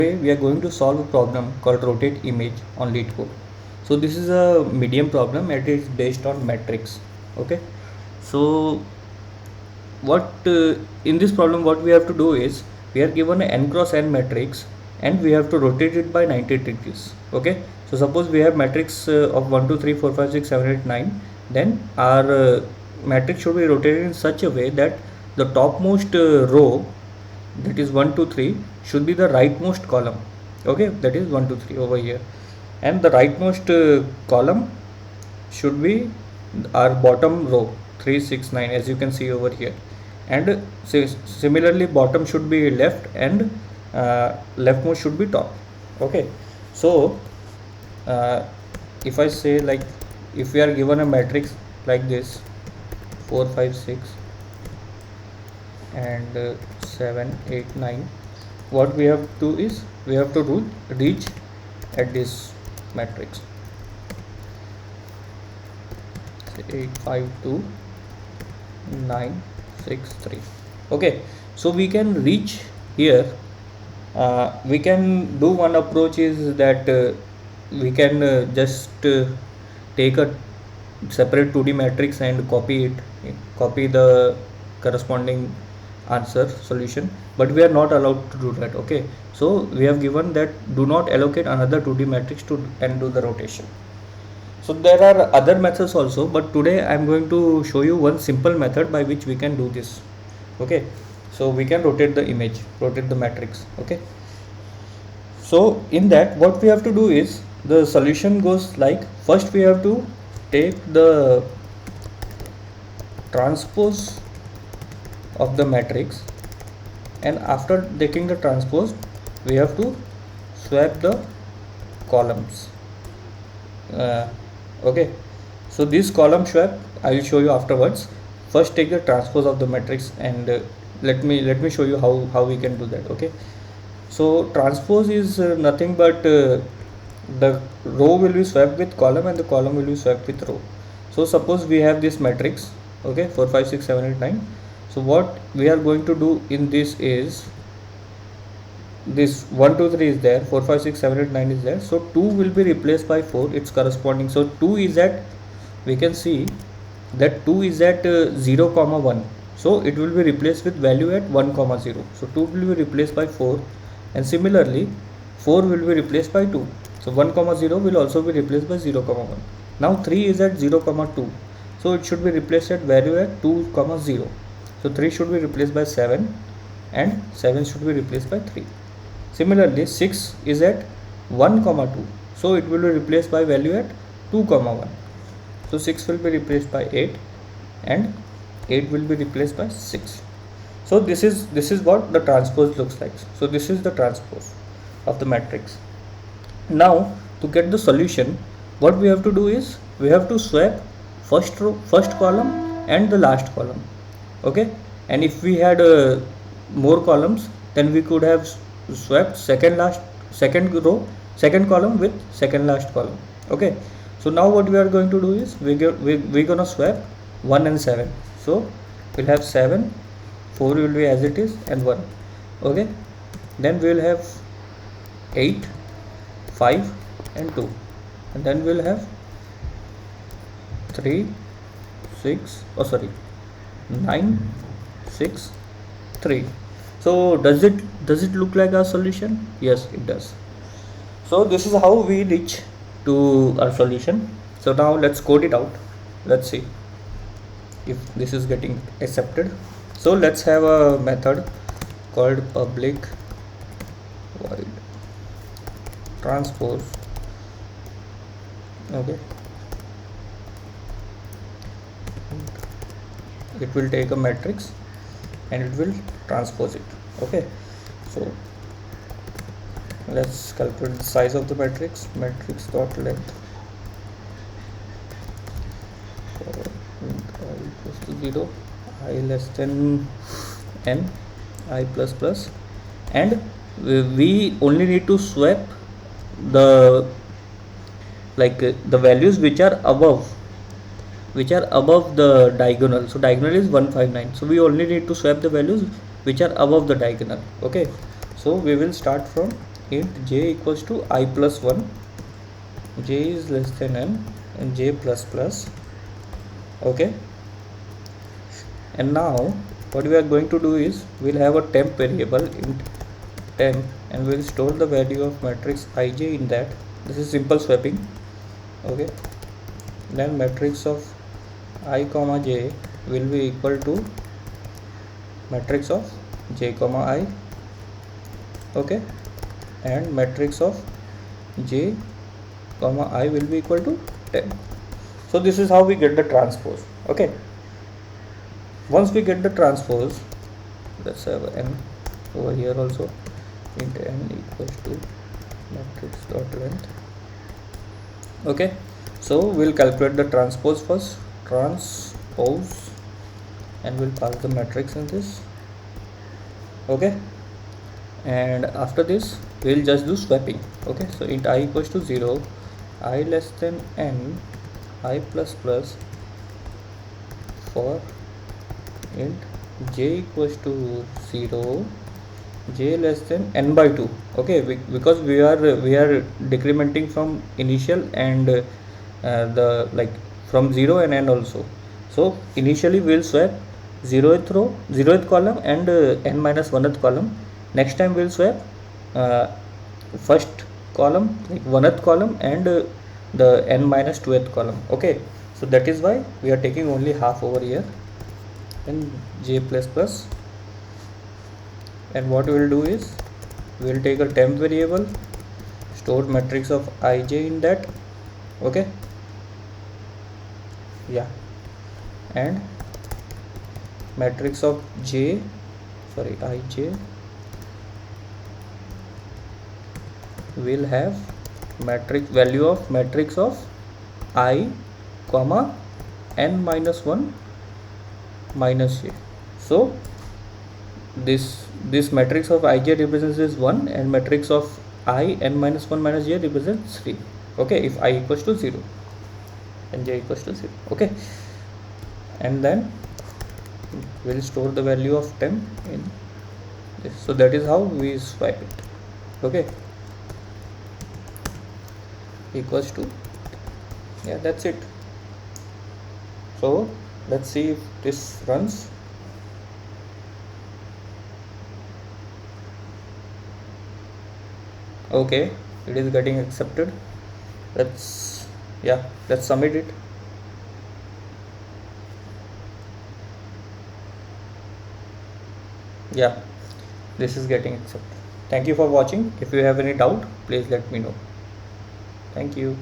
We are going to solve a problem called rotate image on LeetCode. So this is a medium problem. It is based on matrix. Okay. So what in this problem what we have to do is we are given an n cross n matrix and we have to rotate it by 90 degrees. Okay. So suppose we have matrix of 1 2 3 4 5 6 7 8 9. Then our matrix should be rotated in such a way that the topmost row, that is 1 2 3, should be the rightmost column. Okay, that is 1 2 3 over here, and the rightmost column should be our bottom row 3 6 9, as you can see over here. And similarly bottom should be left and leftmost should be top. Okay, so if I say, like, if we are given a matrix like this 4 5 6 and 7 8 9, what we have to is we have to reach at this matrix 8 5 2 9 6 3. Okay, so we can reach here. We can do one approach is that we can just take a separate 2D matrix and copy the corresponding answer solution, but we are not allowed to do that. Okay, so we have given that do not allocate another 2D matrix and do the rotation. So there are other methods also, but today I am going to show you one simple method by which we can do this. Okay, so we can rotate the image, rotate the matrix. Okay, so in that what we have to do is the solution goes like, first we have to take the transpose of the matrix, and after taking the transpose we have to swap the columns. Okay, so this column swap I will show you afterwards. First take the transpose of the matrix, and let me show you how we can do that. Okay, so transpose is nothing but the row will be swapped with column and the column will be swapped with row. So suppose we have this matrix, okay, 4 5 6 7 8 9. So what we are going to do in this is, this 1 2 3 is there, 4 5 6 7 8 9 is there, so 2 will be replaced by 4, its corresponding. So 2 is at, we can see that 2 is at 0 comma 1, so it will be replaced with value at 1 comma 0. So 2 will be replaced by 4, and similarly 4 will be replaced by 2, so 1 comma 0 will also be replaced by 0 comma 1. Now 3 is at 0 comma 2, so it should be replaced at value at 2 comma 0. So 3 should be replaced by 7, and 7 should be replaced by 3. Similarly 6 is at 1 comma 2, so it will be replaced by value at 2 comma 1. So 6 will be replaced by 8, and 8 will be replaced by 6. So this is what the transpose looks like. So this is the transpose of the matrix. Now to get the solution, what we have to do is we have to swap first row, first column and the last column. Okay, and if we had more columns, then we could have swapped second row, second column with second last column. Okay, so now what we are going to do is we're gonna swap 1 and 7. So we'll have 7, 4 will be as it is, and 1. Okay, then we'll have 8, 5 and 2, and then we'll have 3 6 9 6 3. So does it look like our solution? Yes, it does. So this is how we reach to our solution. So now let's code it out. Let's see if this is getting accepted. So let's have a method called public void transpose. Okay, it will take a matrix and it will transpose it. Okay, so let's calculate the size of the matrix. Matrix dot length I equals to 0, I less than n, I plus plus, and we only need to swap the the values which are above the diagonal. So diagonal is 159, so we only need to swap the values which are above the diagonal. Okay, so we will start from int j equals to I plus 1, j is less than n, and j plus plus. Okay, and now what we are going to do is we'll have a temp variable int temp, and we'll store the value of matrix ij in that. This is simple swapping. Okay, then matrix of I comma j will be equal to matrix of j comma I. Okay, and matrix of j comma I will be equal to 10. So this is how we get the transpose. Okay, once we get the transpose, let's have n over here also, int n equals to matrix dot length. Okay, so we'll calculate the transpose first, transpose, and we'll pass the matrix in this. Okay, and after this we'll just do swapping. Okay, so int I equals to 0, I less than n, I plus plus, for int j equals to 0, j less than n by 2. Okay, because we are decrementing from initial and the like from 0 and n also. So initially we'll swap 0th row, 0th column, and n minus 1th column. Next time we'll swap first column, like 1th column, and the n minus 2th column. Okay, so that is why we are taking only half over here, and j plus plus. And what we will do is we will take a temp variable, store matrix of ij in that. Okay, yeah, and matrix of j, sorry, ij will have matrix value of matrix of I comma n minus 1 minus j. So this matrix of ij represents is 1, and matrix of I n minus 1 minus j represents 3. Okay, if I equals to 0 and j equals to 0. Okay, and then we'll store the value of temp in this. So that is how we swipe it. Okay, equals to, yeah, that's it. So let's see if this runs. Okay, it is getting accepted. Let's submit it. Yeah, this is getting accepted. Thank you for watching. If you have any doubt, please let me know. Thank you.